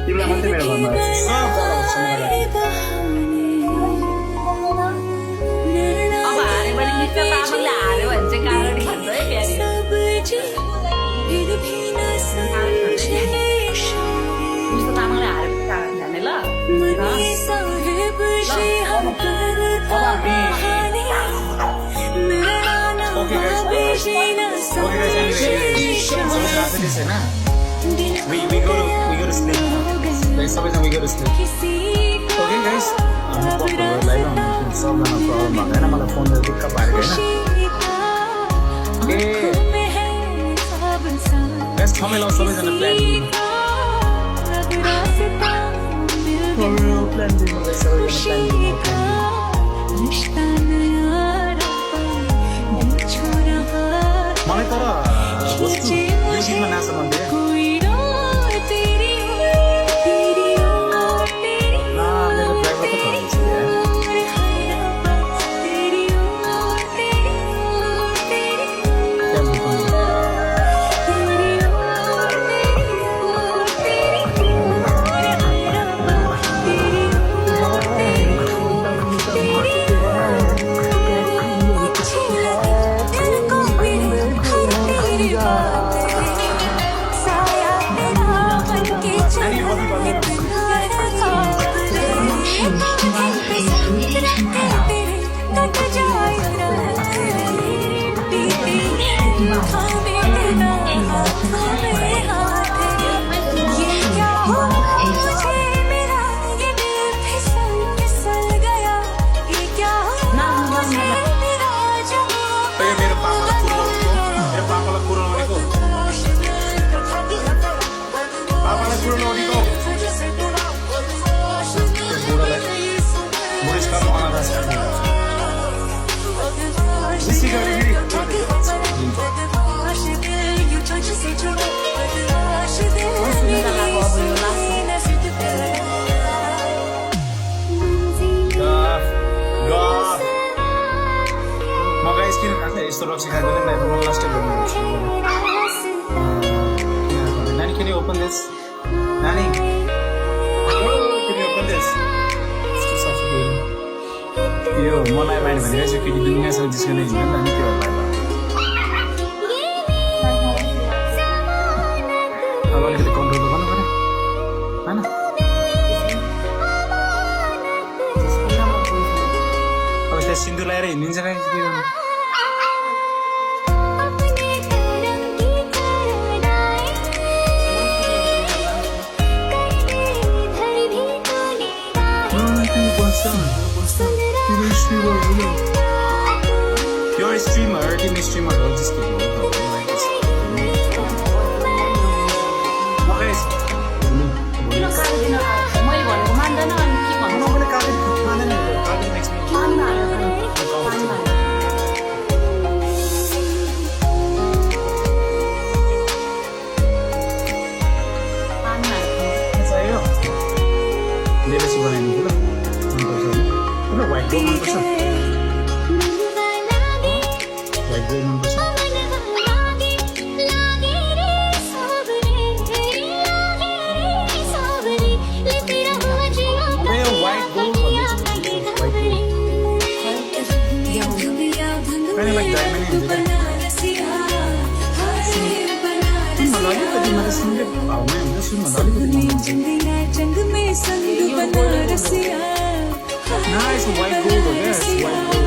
तिमीलाई मात्रै मेरो घरमा अब हार्यो भने नित्य तामाङले हार्यो भने चाहिँ काँगडी खान्छ है प्यारी नित्य तामाङले हार्यो भने काँगडी खाने ल We go to sleep. Guys, सबैजना we go to sleep. Okay guys, I'm live on सबजना प्रब्लम भएन मलाई फोनले दुःख पारेको हैन. ए guys कमेलाउ सबैजना प्लान दिनु. प्लान दिनु guys सबैजना प्लान दिनु. मलाई तर वस्तु यो गीतमा नाच्न मन थियो. यस्तो रक्सी खाँदैन म लास्टै गर्नुपर्छ. नानी can you open this? नानी can you open this? यस्तो सफोकेटिङ. यो मलाई बाहिर भनेर चाहिँ केटी दुनियाँसँग जिस्किने हिँड्दैन नि त्यो होला. अब अलिकति कन्ट्रोल गर्नु पर्यो हैन. अब त्यहाँ सिन्दुर लगाएर हिँडिन्छ गाइस के गर्नु. You're a streamer, you're a streamer, I'll just keep going. Nice white gold, yes, white gold.